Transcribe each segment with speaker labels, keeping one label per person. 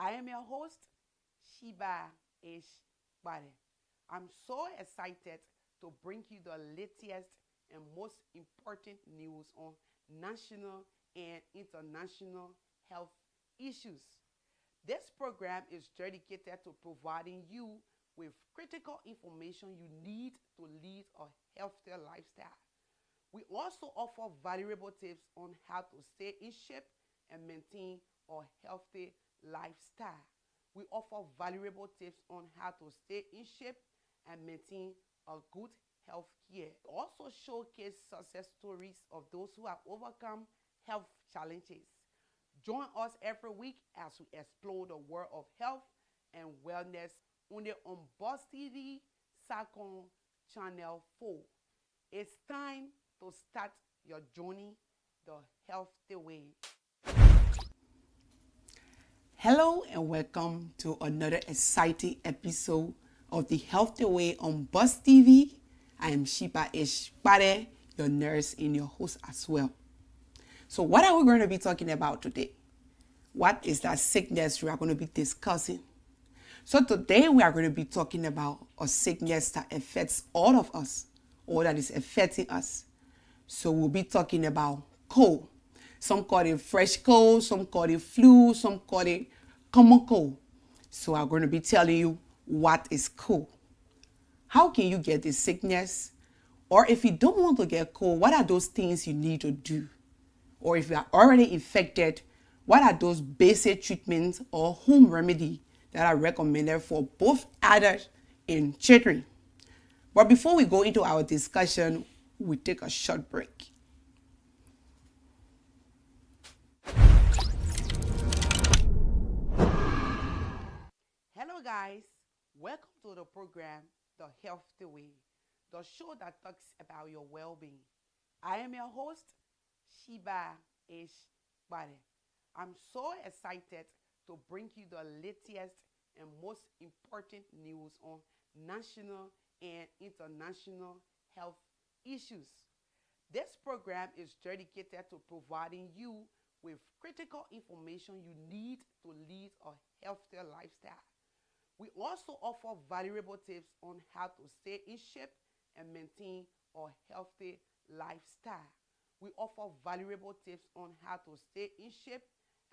Speaker 1: I am your host, Shiba Ish Bade. I'm so excited to bring you the latest and most important news on national and international health issues. This program is dedicated to providing you with critical information you need to lead a healthier lifestyle. We also offer valuable tips on how to stay in shape and maintain a healthy lifestyle. We offer valuable tips on how to stay in shape and maintain a good health care. We also showcase success stories of those who have overcome health challenges. Join us every week as we explore the world of health and wellness on the Buzz TV Second Channel 4. It's time to start your journey the healthy way. Hello and welcome to another exciting episode of the Healthy Way on Buzz TV. I am Shiba Ish Bade, your nurse and your host as well. So what are we going to be talking about today? What is that sickness we are going to be discussing? So today we are going to be talking about a sickness that affects all of us, or that is affecting us. So we'll be talking about cold. Some call it fresh cold, some call it flu, some call it common cold. So I'm going to be telling you what is cold. How can you get this sickness? Or if you don't want to get cold, what are those things you need to do? Or if you are already infected, what are those basic treatments or home remedy that are recommended for both adults and children? But before we go into our discussion, we take a short break. Hello guys, welcome to the program, The Healthy Way, the show that talks about your well-being. I am your host, Shiba Ish Bade. I'm so excited to bring you the latest and most important news on national and international health issues. This program is dedicated to providing you with critical information you need to lead a healthier lifestyle. We also offer valuable tips on how to stay in shape and maintain a healthy lifestyle. We offer valuable tips on how to stay in shape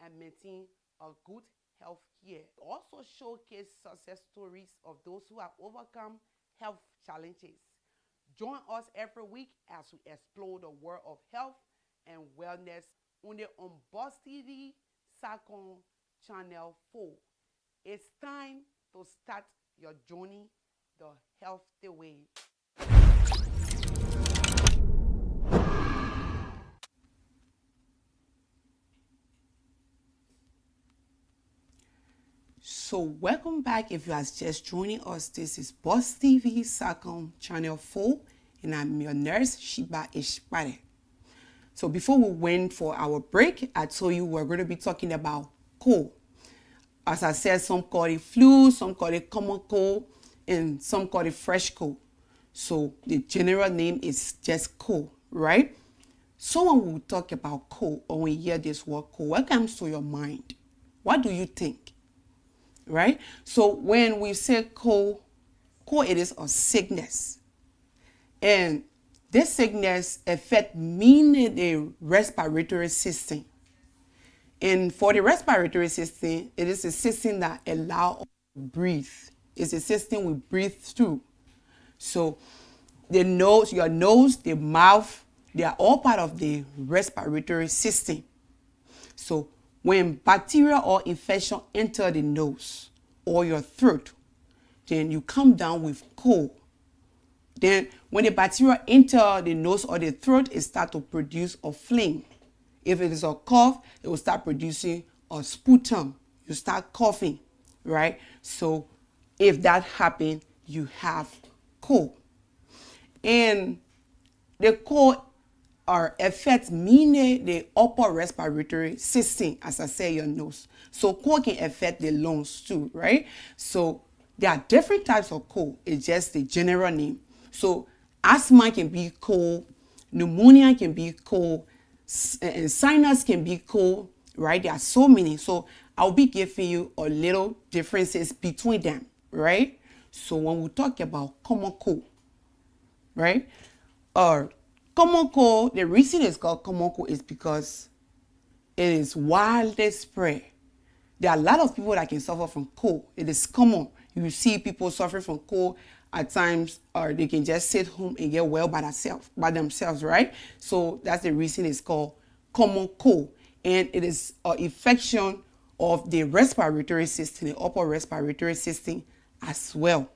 Speaker 1: and maintain a good health care. We also showcase success stories of those who have overcome health challenges. Join us every week as we explore the world of health and wellness on the Buzz TV Second Channel 4. It's time to start your journey the healthy way. So welcome back. If you are just joining us, this is Buzz TV Second Channel 4 and I'm your nurse Shiba Ish Bade. So before we went for our break, I told you we're going to be talking about cold. As I said, some call it flu, some call it common cold, and some call it fresh cold. So the general name is just cold, right? So when we talk about cold or when you hear this word cold, what comes to your mind? What do you think? Right? So when we say cold, it is a sickness. And this sickness affects mainly the respiratory system. And for the respiratory system, it is a system that allows us to breathe. It's a system we breathe through. So the nose, your nose, the mouth, they are all part of the respiratory system. So when bacteria or infection enter the nose or your throat, then you come down with cold. Then when the bacteria enter the nose or the throat, it starts to produce a phlegm. If it is a cough, it will start producing a sputum. You start coughing, right? So if that happens, you have cold. And the cold affects mainly the upper respiratory system, as I say, your nose. So cold can affect the lungs too, right? So there are different types of cold. It's just the general name. So asthma can be cold, pneumonia can be cold, and sinus can be cold, right? There are so many. So I'll be giving you a little differences between them, right? So when we talk about common cold, right? Or common cold, the reason it's called common cold is because it is widely spread. There are a lot of people that can suffer from cold. It is common. You see people suffering from cold at times, or they can just sit home and get well by themselves, right? So that's the reason it's called common cold. And it is an infection of the respiratory system, the upper respiratory system as well.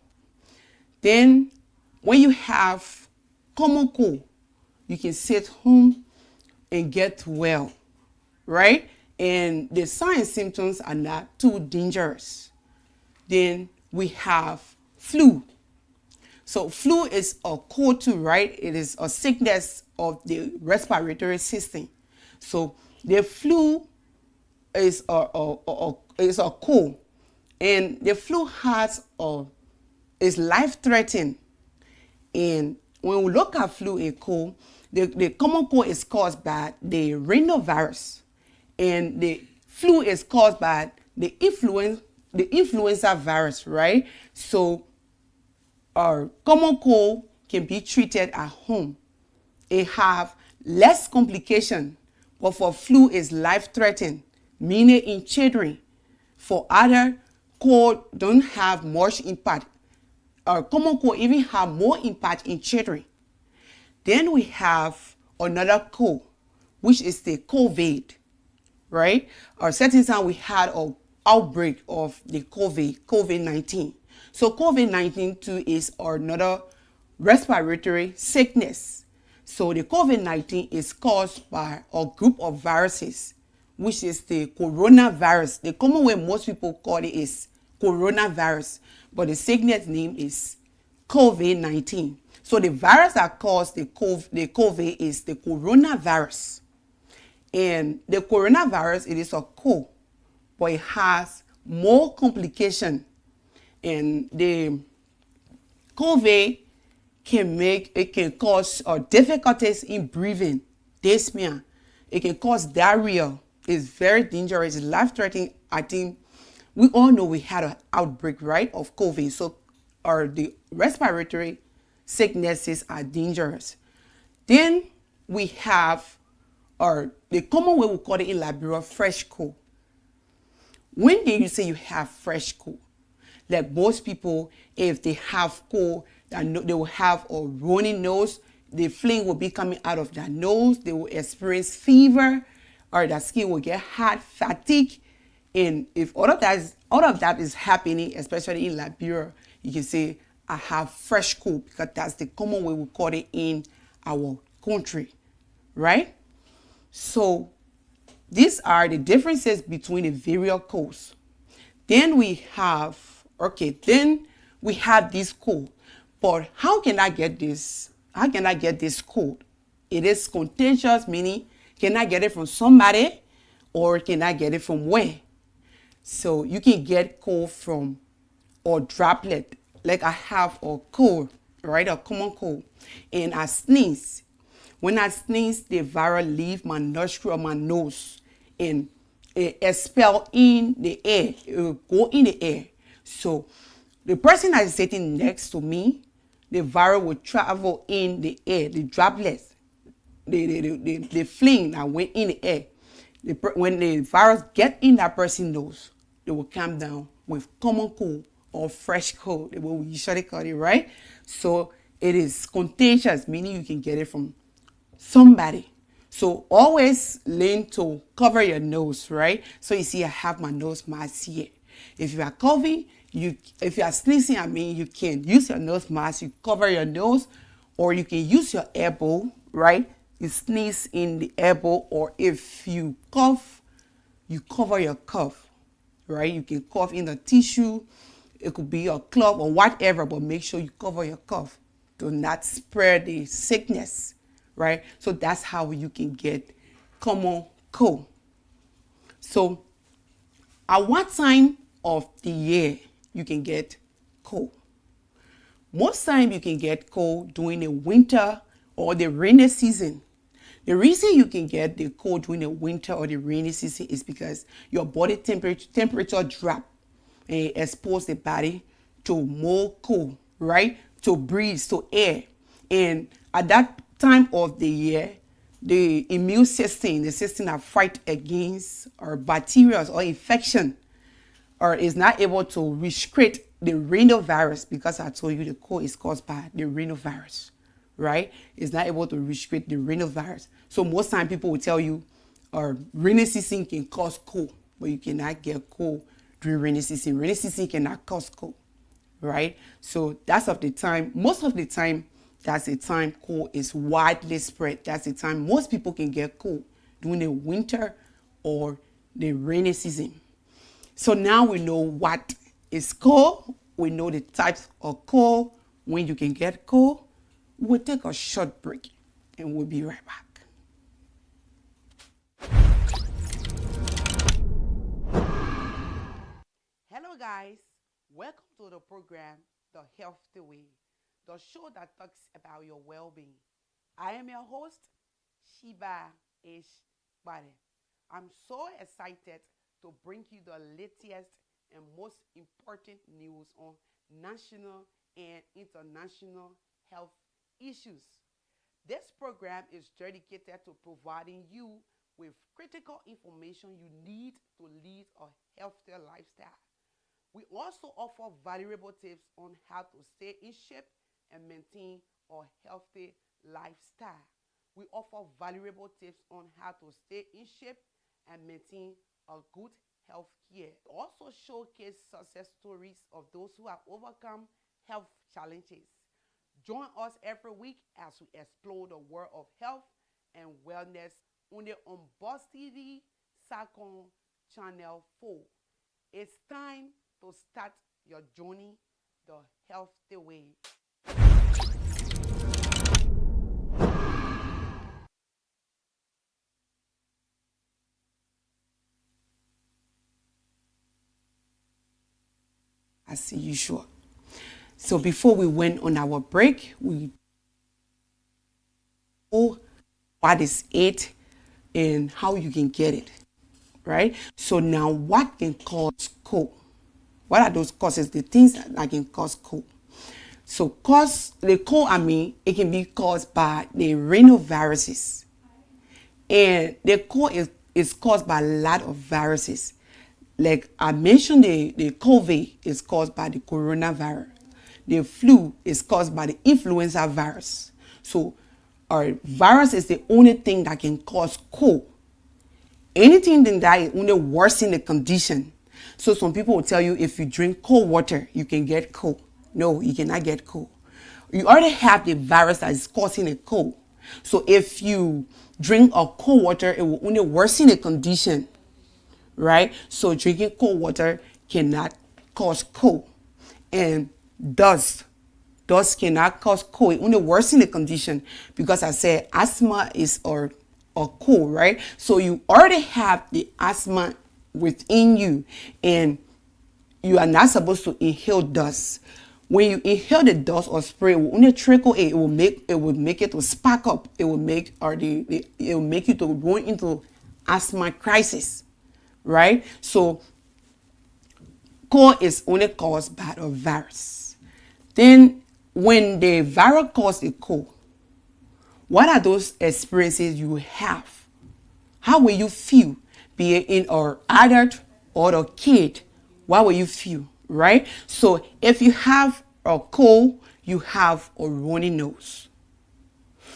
Speaker 1: Then when you have common cold, you can sit home and get well, right? And the signs and symptoms are not too dangerous. Then we have flu. So flu is a cold too, right? It is a sickness of the respiratory system. So the flu is a cold, and the flu is life-threatening. And when we look at flu and cold, the common cold is caused by the rhinovirus, and the flu is caused by the influenza virus, right? So our common cold can be treated at home. It have less complication, but for flu is life-threatening, meaning in children. For other cold don't have much impact. Our common cold even have more impact in children. Then we have another cold, which is the COVID, right? Or certain time we had an outbreak of the COVID-19. So COVID-19 too is another respiratory sickness. So the COVID-19 is caused by a group of viruses, which is the coronavirus. The common way most people call it is coronavirus, but the sickness name is COVID-19. So the virus that caused the COVID is the coronavirus. And the coronavirus, it is a cold, but it has more complication. And the COVID can cause difficulties in breathing, dyspnea. It can cause diarrhea. It's very dangerous. It's life-threatening. I think we all know we had an outbreak, right, of COVID. So the respiratory sicknesses are dangerous. Then we have the common way we call it in Liberia, fresh cold. When do you say you have fresh cold? Like most people, if they have cold, they will have a runny nose. The phlegm will be coming out of their nose. They will experience fever, or their skin will get hot, fatigue. And if all of that is happening, especially in Liberia, you can say, I have fresh cold, because that's the common way we call it in our country, right? So these are the differences between the various colds. Then we have this cold. But how can I get this? How can I get this cold? It is contagious, meaning can I get it from somebody, or can I get it from where? So you can get cold from a droplet. Like I have a cold, right? A common cold. And I sneeze. When I sneeze, the virus leave my nostril or my nose and it expel in the air. It will go in the air. So the person that is sitting next to me, the virus will travel in the air, the droplets, the phlegm that went in the air. When the virus get in that person's nose, they will come down with common cold or fresh cold, the way we usually call it, right? So it is contagious, meaning you can get it from somebody. So always learn to cover your nose, right? So you see I have my nose mask here. If you are coughing, if you are sneezing, you can use your nose mask, you cover your nose, or you can use your elbow, right? You sneeze in the elbow, or if you cough, you cover your cough, right? You can cough in the tissue, it could be a cloth or whatever, but make sure you cover your cough to not spread the sickness, right? So that's how you can get common cold. So at what time of the year you can get cold? Most time you can get cold during the winter or the rainy season. The reason you can get the cold during the winter or the rainy season is because your body temperature drop and it expose the body to more cold, right? To breeze, to air. And at that time of the year, the immune system, the system that fight against or bacteria or infection, or is not able to restrict the rhinovirus, because I told you the cold is caused by the rhinovirus, right? It's not able to restrict the rhinovirus. So most time people will tell you, or rainy season can cause cold, but you cannot get cold during rainy season. Rainy season cannot cause cold, right? So that's of the time, most of the time, that's the time cold is widely spread. That's the time most people can get cold, during the winter or the rainy season. So now we know what is cold. We know the types of cold, when you can get cold. We'll take a short break and we'll be right back. Hello guys, welcome to the program, The Healthy Way, the show that talks about your well-being. I am your host, Shiba Ish Bade. I'm so excited to bring you the latest and most important news on national and international health issues. This program is dedicated to providing you with critical information you need to lead a healthier lifestyle. We also offer valuable tips on how to stay in shape and maintain a healthy lifestyle. We offer valuable tips on how to stay in shape and maintain a good health care. We also showcase success stories of those who have overcome health challenges. Join us every week as we explore the world of health and wellness on the Boss TV Sakon Channel 4. It's time to start your journey the healthy way. As usual. So before we went on our break, we know what is it and how you can get it, right? So now what can cause cold? What are those causes? The things that can cause cold. So the cold, it can be caused by the rhinoviruses. And the cold is caused by a lot of viruses. Like I mentioned, the COVID is caused by the coronavirus. The flu is caused by the influenza virus. So our virus is the only thing that can cause cold. Anything that is only worsen the condition. So some people will tell you if you drink cold water, you can get cold. No, you cannot get cold. You already have the virus that is causing a cold. So if you drink a cold water, it will only worsen the condition, right? So drinking cold water cannot cause cold. And dust cannot cause cold. It only worsen the condition, because I said asthma is or cold, right? So you already have the asthma within you, and you are not supposed to inhale dust. When you inhale the dust or spray, it will only trickle it. It will make it to spark up. It will make it will make you to go into asthma crisis, right? So cold is only caused by a virus. Then when the virus causes a cold, what are those experiences you have? How will you feel? Be it in an adult or a kid, what will you feel, right? So if you have a cold, you have a runny nose.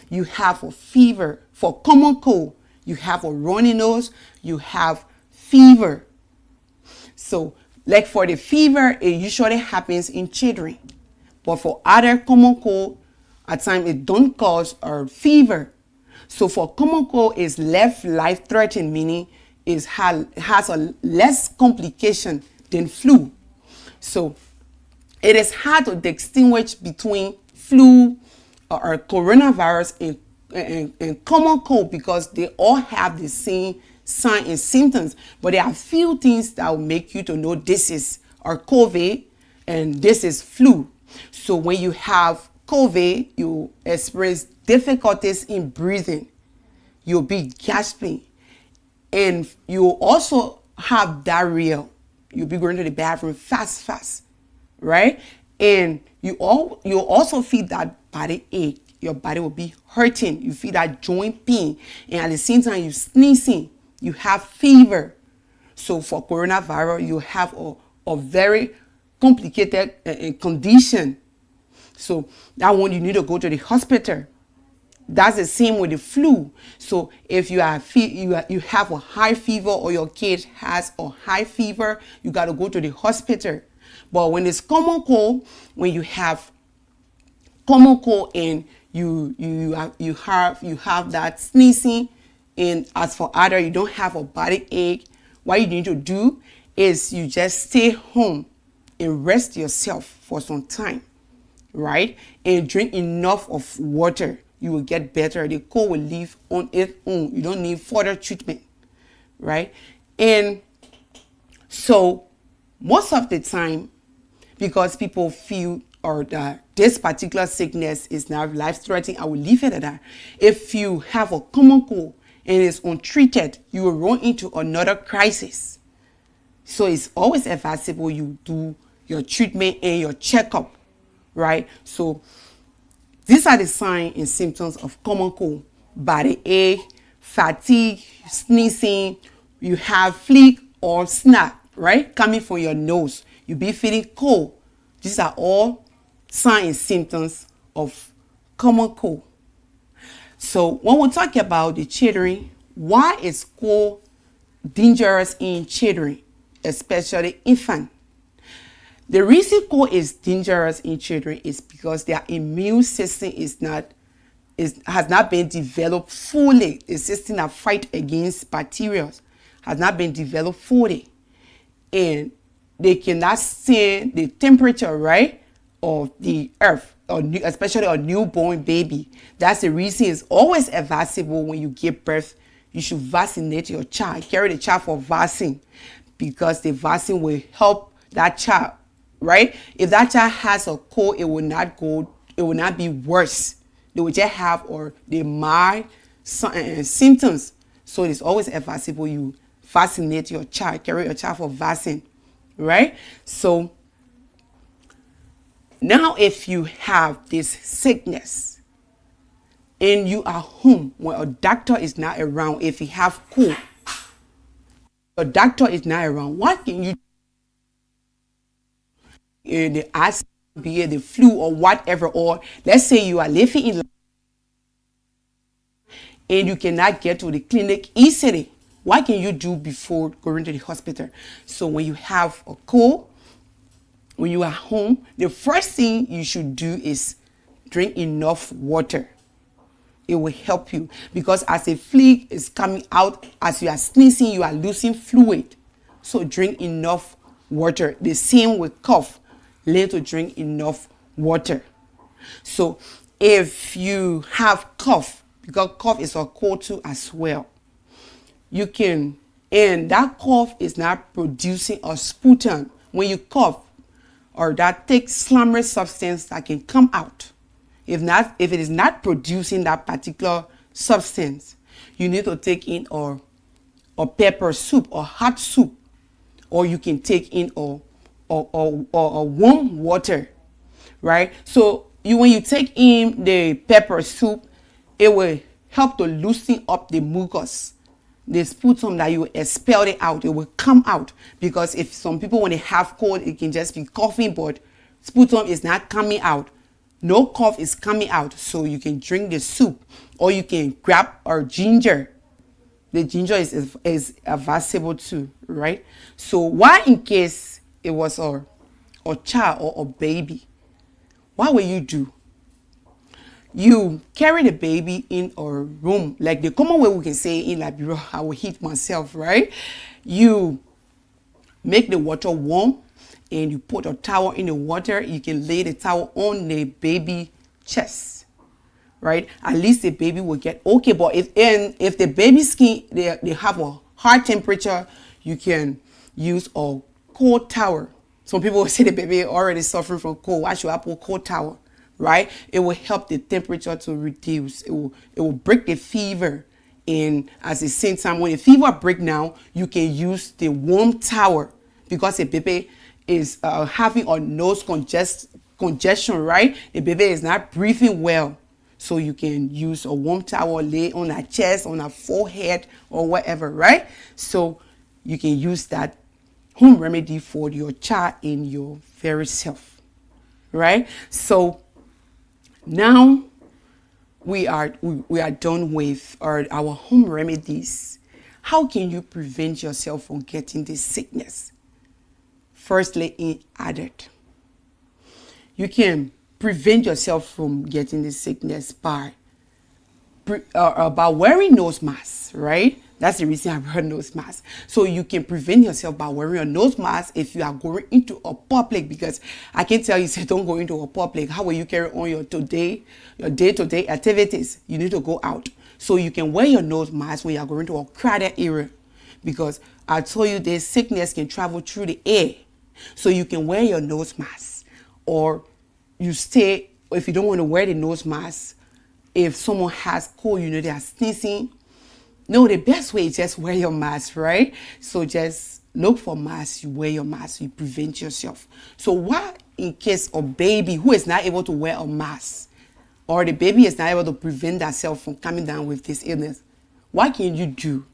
Speaker 1: You have a fever. For common cold, you have a runny nose, you have fever. So like for the fever, it usually happens in children. But for other common cold, at times it don't cause a fever. So for common cold, it's less life-threatening, meaning it has a less complication than flu. So it is hard to distinguish between flu or coronavirus and common cold, because they all have the same signs and symptoms. But there are few things that will make you to know this is our COVID and this is flu. So when you have COVID, you experience difficulties in breathing. you'll be gasping, and you'll also have diarrhea. You'll be going to the bathroom fast, right? And you'll also feel that body ache. Your body will be hurting. You feel that joint pain, and at the same time you sneezing. You have fever. So for coronavirus, you have a very complicated condition. So that one, you need to go to the hospital. That's the same with the flu. So if you have a high fever, or your kid has a high fever, you got to go to the hospital. But when it's common cold, when you have common cold and you have that sneezing, and as for other, you don't have a body ache, what you need to do is you just stay home and rest yourself for some time, right? And drink enough of water. You will get better. The cold will leave on its own. You don't need further treatment, right? And so most of the time, because people feel or that this particular sickness is now life-threatening, I will leave it at that. If you have a common cold and it's untreated, you will run into another crisis. So it's always advisable you do your treatment and your checkup, right? So these are the signs and symptoms of common cold: body ache, fatigue, sneezing, you have flea or snot, right, coming from your nose. You be feeling cold. These are all signs and symptoms of common cold. So when we talk about the children, why is cold dangerous in children, especially infants? The reason cold is dangerous in children is because their immune system has not been developed fully. The system that fight against bacteria has not been developed fully, and they cannot stand the temperature, right, of the earth, or especially a newborn baby. That's the reason it's always advisable when you give birth, you should vaccinate your child. Carry the child for vaccine, because the vaccine will help that child, right? If that child has a cold, it will not be worse. They will just have the mild symptoms. So it's always advisable you vaccinate your child, carry your child for vaccine, right? So now if you have this sickness and you are home when a doctor is not around, if you have cold, a doctor is not around, what can you do? The asthma, be it the flu or whatever, or let's say you are living in and you cannot get to the clinic easily. What can you do before going to the hospital? So when you have a cold, when you are home, the first thing you should do is drink enough water. It will help you, because as a flea is coming out, as you are sneezing, you are losing fluid. So drink enough water. The same with cough. Learn to drink enough water. So if you have cough, because cough is a cold too as well, you can, and that cough is not producing a sputum. When you cough, or that thick slumber substance that can come out, if it is not producing that particular substance, you need to take in a pepper soup or hot soup, or you can take in or warm water, right? So when you take in the pepper soup, it will help to loosen up the mucus, the sputum that you expel it out. It will come out, because if some people, when they have cold, it can just be coughing, but sputum is not coming out. No cough is coming out. So you can drink the soup, or you can grab our ginger. The ginger is advisable too, right? So why, in case it was a child or a baby, what will you do? You carry the baby in a room, like the common way we can say in Liberia, I will heat myself, right? You make the water warm and you put a towel in the water. You can lay the towel on the baby chest, right? At least the baby will get okay. But if the baby's skin, they have a high temperature, you can use a cold towel. Some people will say the baby already suffering from cold. Why should I put cold towel? Right? It will help the temperature to reduce. It will break the fever And at the same time, when the fever break down, you can use the warm towel because the baby is having a nose congestion, right? The baby is not breathing well. So you can use a warm towel, lay on her chest, on her forehead, or whatever, right? So you can use that home remedy for your child and your very self, right? So now we are done with our home remedies. How can you prevent yourself from getting this sickness? Firstly, in adult, you can prevent yourself from getting this sickness by wearing nose masks, right? That's the reason I wear nose mask. So you can prevent yourself by wearing a nose mask if you are going into a public, because I can tell you, say don't go into a public. How will you carry on your day-to-day activities? You need to go out. So you can wear your nose mask when you are going to a crowded area, because I told you this sickness can travel through the air. So you can wear your nose mask, or you stay, if you don't want to wear the nose mask, if someone has cold, you know, they are sneezing. No, the best way is just wear your mask, right? So just look for masks, you wear your mask, you prevent yourself. So what in case a baby who is not able to wear a mask, or the baby is not able to prevent themselves from coming down with this illness? What can you do?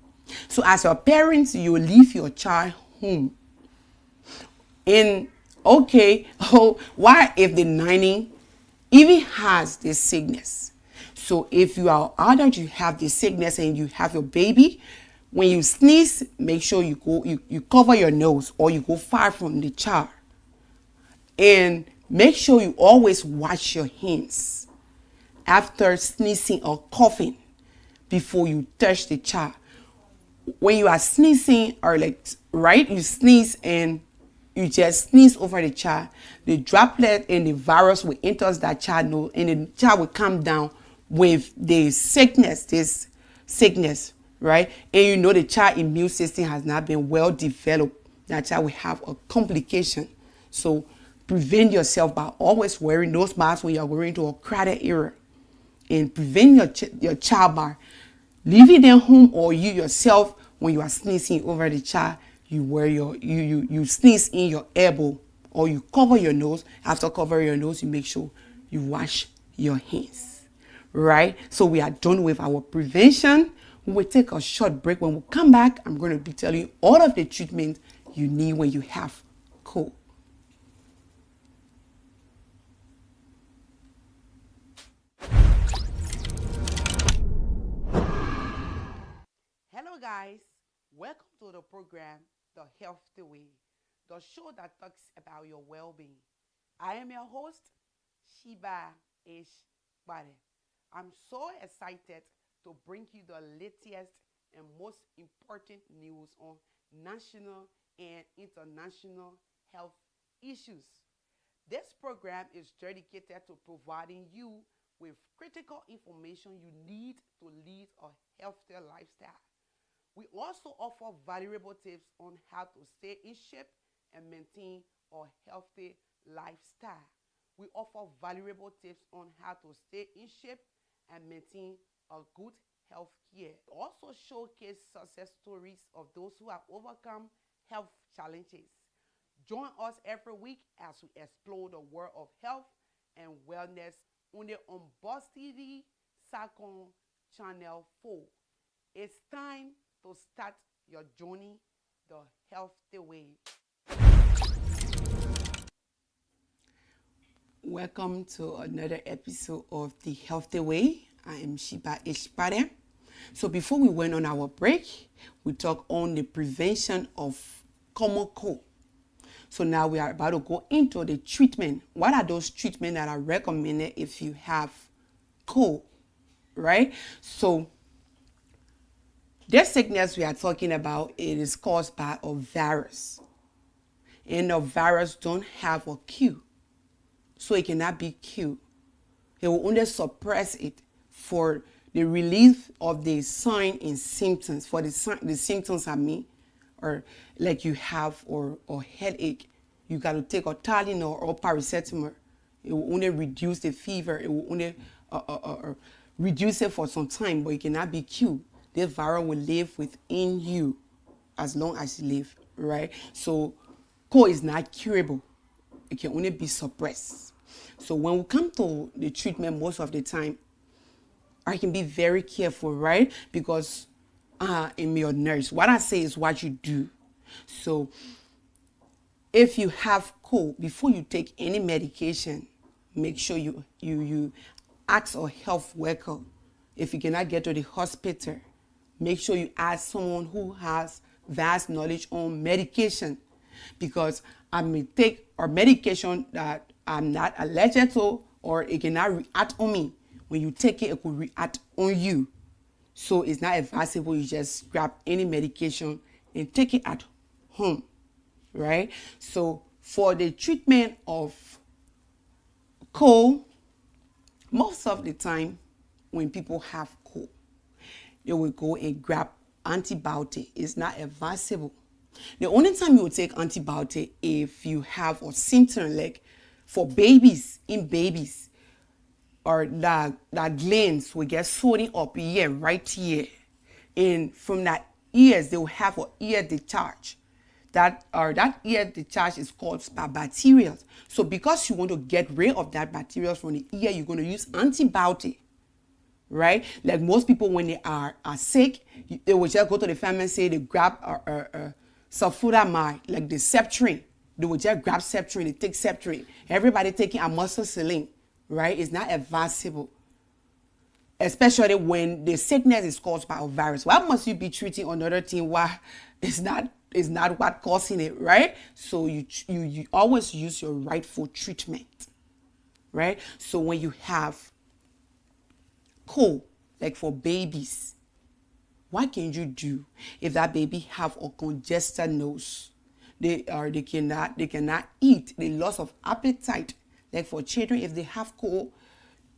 Speaker 1: So as your parents, you leave your child home. And okay, why if the nanny even has this sickness? So if you are adult, you have the sickness and you have your baby, when you sneeze, make sure you cover your nose, or you go far from the child. And make sure you always wash your hands after sneezing or coughing before you touch the child. When you are sneezing, or you sneeze and you just sneeze over the child, the droplet and the virus will enter that child nose, and the child will come down with this sickness, right? And you know the child immune system has not been well developed. That child will have a complication. So prevent yourself by always wearing those masks when you're going to a crowded area, and prevent your child by leaving them home, or you yourself, when you are sneezing over the child, you wear you sneeze in your elbow, or you cover your nose. After covering your nose, you make sure you wash your hands. Right? So we are done with our prevention. We will take a short break. When we come back, I'm going to be telling you all of the treatment you need when you have cold. Hello guys, welcome to the program, The Healthy Way, the show that talks about your well-being. I am your host, Shiba H. Bade. I'm so excited to bring you the latest and most important news on national and international health issues. This program is dedicated to providing you with critical information you need to lead a healthier lifestyle. We also offer valuable tips on how to stay in shape and maintain a healthy lifestyle. We offer valuable tips on how to stay in shape and maintain a good health care. We also showcase success stories of those who have overcome health challenges. Join us every week as we explore the world of health and wellness only on Boss TV, Sacon Channel 4. It's time to start your journey the healthy way. Welcome to another episode of The Healthy Way. I am Shiba Ishpare. So before we went on our break, we talked on the prevention of common cold. So now we are about to go into the treatment. What are those treatments that are recommended if you have cold, right? So this sickness we are talking about, it is caused by a virus. And the virus don't have a cure. So it cannot be cured. It will only suppress it for the relief of the sign and symptoms. For the symptoms or like you have or headache, you got to take a Tylenol or paracetamol. It will only reduce the fever. It will only reduce it for some time, but it cannot be cured. the virus will live within you as long as you live, right? So cold is not curable. It can only be suppressed. So when we come to the treatment, most of the time, I can be very careful, right? Because in your nurse, what I say is what you do. So if you have cold, before you take any medication, make sure you ask a health worker. If you cannot get to the hospital, make sure you ask someone who has vast knowledge on medication, because I may take a medication that I'm not allergic to, or it cannot react on me. When you take it, it could react on you. So it's not advisable you just grab any medication and take it at home, right? So for the treatment of cold, most of the time when people have cold, they will go and grab antibiotic. It's not advisable. The only time you will take antibiotic if you have a symptom, like for babies, or that glands will get swollen up here, right here. And from that ears, they will have an ear discharge. That ear discharge is caused by bacteria. So because you want to get rid of that bacteria from the ear, you're going to use antibiotic, right? Like most people, when they are sick, they will just go to the pharmacy, they grab sulfonamide, like the Septrin. They will just grab Septrin, they take Septrin. Everybody taking amoxicillin, right? It's not advisable, especially when the sickness is caused by a virus. Why must you be treating another thing while it's not what causing it, right? So you always use your rightful treatment, right? So when you have cold, like for babies, what can you do if that baby have a congested nose? They cannot eat. They loss of appetite. Like for children, if they have cold,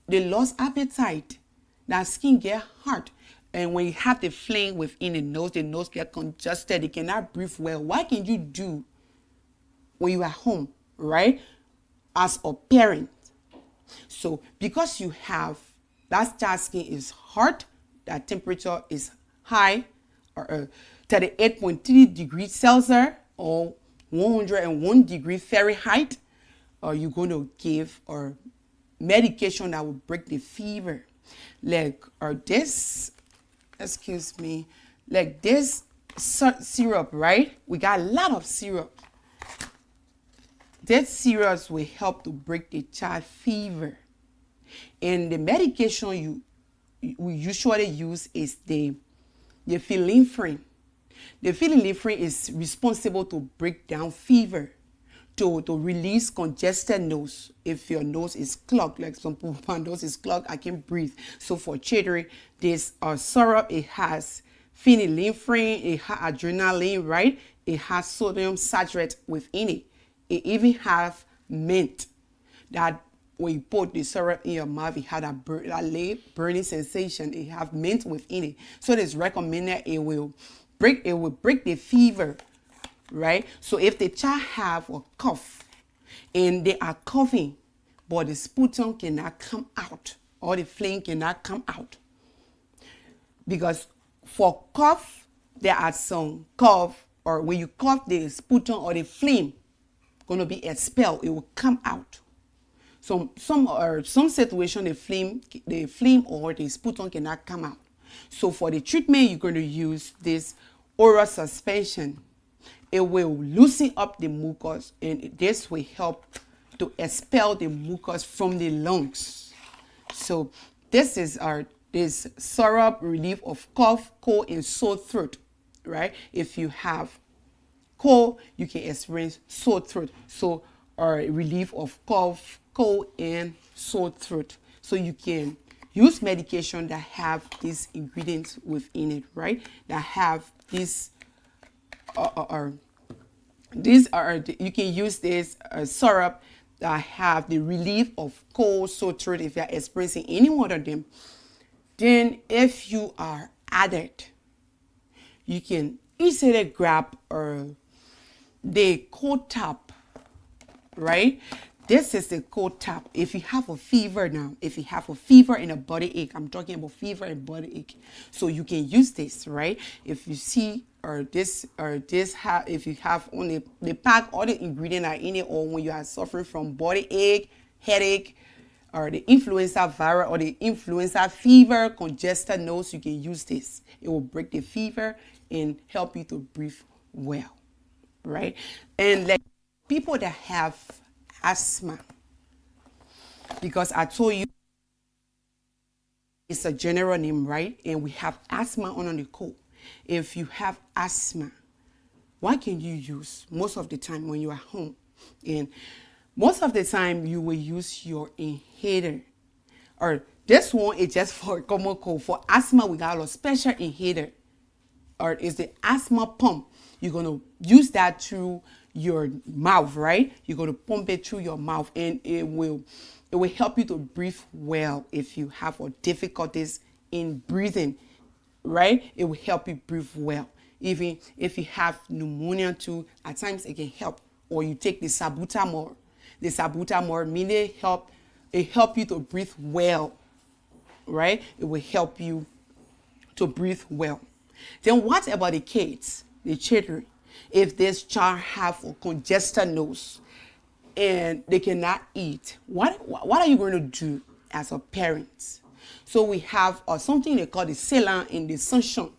Speaker 1: they lost appetite. That skin get hard. And when you have the phlegm within the nose get congested. They cannot breathe well. What can you do when you are home, right? As a parent. So because you have that child skin is hot, that temperature is high, or 38.3 degrees Celsius or 101 degree Fahrenheit, or you're going to give or medication that will break the fever, like this syrup, right? We got a lot of syrup. That syrup will help to break the child fever. And the medication we usually use is the phenylephrine. The phenylephrine is responsible to break down fever, to release congested nose. If your nose is clogged, like some people, my nose is clogged, I can't breathe. So for children, this syrup, it has phenylephrine, it has adrenaline, right? It has sodium citrate within it. It even has mint, that when you put the syrup in your mouth, it had that burning sensation. It have mint within it. So it is recommended it will break the fever, right? So if the child have a cough and they are coughing, but the sputum cannot come out, or the phlegm cannot come out, because for cough, there are some cough, or when you cough, the sputum or the phlegm going to be expelled. It will come out. So some situation, the phlegm or the sputum cannot come out. So for the treatment, you're going to use this oral suspension. It will loosen up the mucus, and this will help to expel the mucus from the lungs. So this is this syrup relief of cough, cold, and sore throat, right? If you have cold, you can experience sore throat. So relief of cough, cold, and sore throat. So you can use medication that have these ingredients within it, right? That have these you can use this syrup that have the relief of cold, sore throat if you're experiencing any one of them. Then if you are addict, you can easily grab the cold tap, right? This is the cold tap. If you have a fever now, if you have a fever and a body ache, I'm talking about fever and body ache. So you can use this, right? If you see if you have on the pack, all the ingredients are in it, or when you are suffering from body ache, headache, or the influenza virus or the influenza fever, congested nose, you can use this. It will break the fever and help you to breathe well, right? And like people that have asthma, because I told you it's a general name, right? And we have asthma on the code. If you have asthma, what can you use most of the time when you are home? And most of the time you will use your inhaler. Or this one is just for common cold. For asthma, we got a special inhaler. Or it's the asthma pump. You're going to use that through your mouth, right? You're going to pump it through your mouth, and it will help you to breathe well if you have difficulties in breathing, right? It will help you breathe well. Even if you have pneumonia too, at times it can help. Or you take the salbutamol. The salbutamol meaning it help you to breathe well, right? It will help you to breathe well. Then what about the kids, the children? If this child have a congested nose and they cannot eat, what are you going to do as a parent? So we have something they call the saline and the sunshine.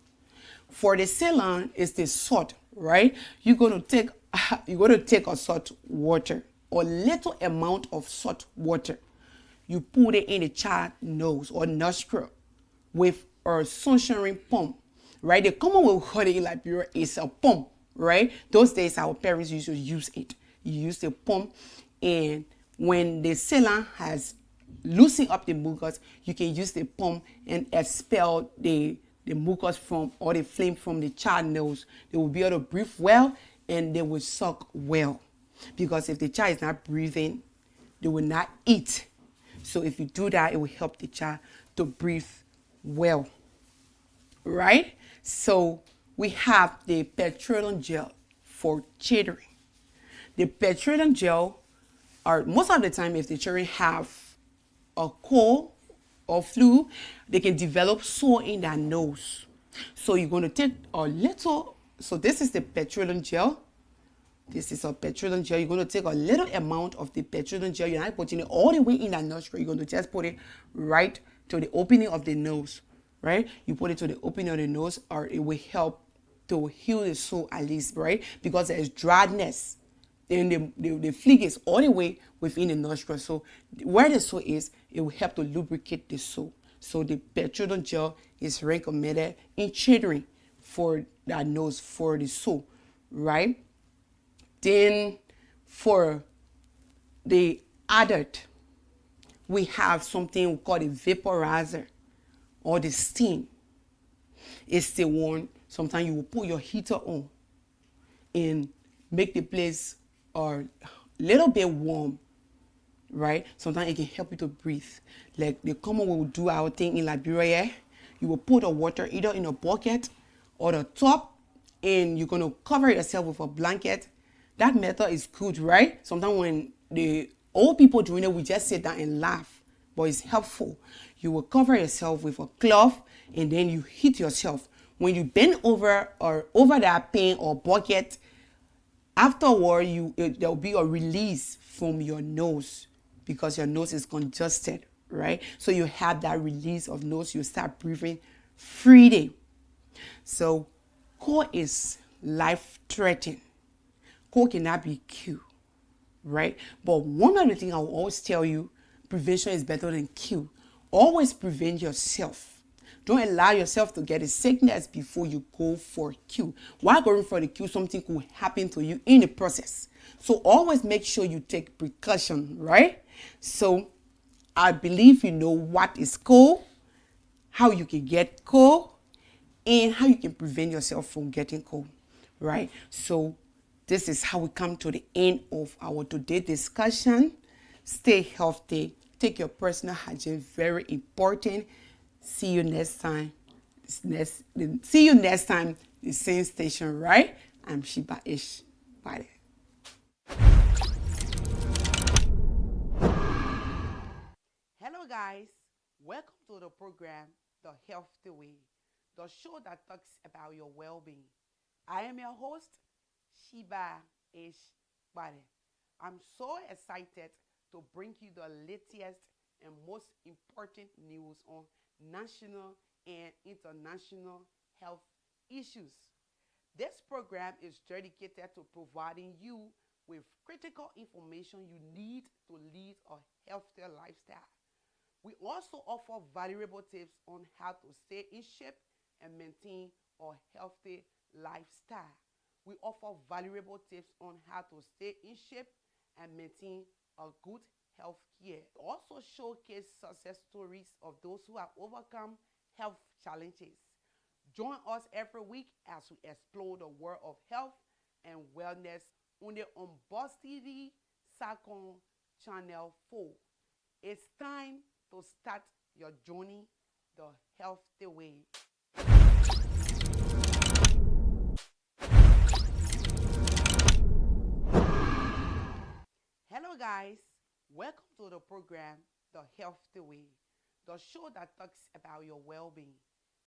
Speaker 1: For the saline, it's the salt, right? You're going to take a salt water, or little amount of salt water. You put it in the child nose or nostril with a sunshine pump, right? The common way we call it in Liberia is a pump, right? Those days our parents used to use it. You use the pump, and when the saline has loosened up the mucus, you can use the pump and expel the mucus from, or the flame from the child nose. They will be able to breathe well, and they will suck well. Because if the child is not breathing, they will not eat. So if you do that, it will help the child to breathe well, right? So we have the petroleum gel for children. The petroleum gel, or most of the time if the children have a cold or flu, they can develop sore in their nose. So you're going to take a little, so this is the petroleum gel. This is a petroleum gel. You're going to take a little amount of the petroleum gel. You're not putting it all the way in the nostril. You're going to just put it right to the opening of the nose, right? You put it to the opening of the nose, or it will help to heal the sore at least, right? Because there's dryness. Then the fleek is all the way within the nostril. So where the sore is, it will help to lubricate the sore. So the petroleum gel is recommended in children for that nose, for the sore, right? Then for the adult, we have something we call the vaporizer or the steam. It's the one, sometimes you will put your heater on and make the place a little bit warm, right? Sometimes it can help you to breathe. Like the common way we do our thing in Liberia, you will put the water either in a bucket or the top, and you're going to cover yourself with a blanket. That method is good, right? Sometimes when the old people doing it, we just sit down and laugh, but it's helpful. You will cover yourself with a cloth, and then you heat yourself. When you bend over or over that pan or bucket, afterward, there will be a release from your nose because your nose is congested, right? So you have that release of nose. You start breathing freely. So cold is life-threatening. Cold cannot be cured, right? But one of the things I will always tell you, prevention is better than cure. Always prevent yourself. Don't allow yourself to get a sickness before you go for cure. While going for the cure, something could happen to you in the process. So always make sure you take precaution, right? So I believe you know what is cold, how you can get cold, and how you can prevent yourself from getting cold, right? So this is how we come to the end of our today discussion. Stay healthy. Take your personal hygiene very important. See you next time. See you next time, the same station, right? I'm Shiba Ish. Bye. Welcome to the program, The Healthy Way, the show that talks about your well being. I am your host, Shiba Ish Bade. I'm so excited to bring you the latest and most important news on national and international health issues. This program is dedicated to providing you with critical information you need to lead a healthier lifestyle. We also offer valuable tips on how to stay in shape and maintain a healthy lifestyle. We offer valuable tips on how to stay in shape and maintain a good health care. We also showcase success stories of those who have overcome health challenges. Join us every week as we explore the world of health and wellness on the Boss TV Sakon Channel 4. It's time to start your journey the healthy way. Hello guys, welcome to the program The Healthy Way, the show that talks about your well-being.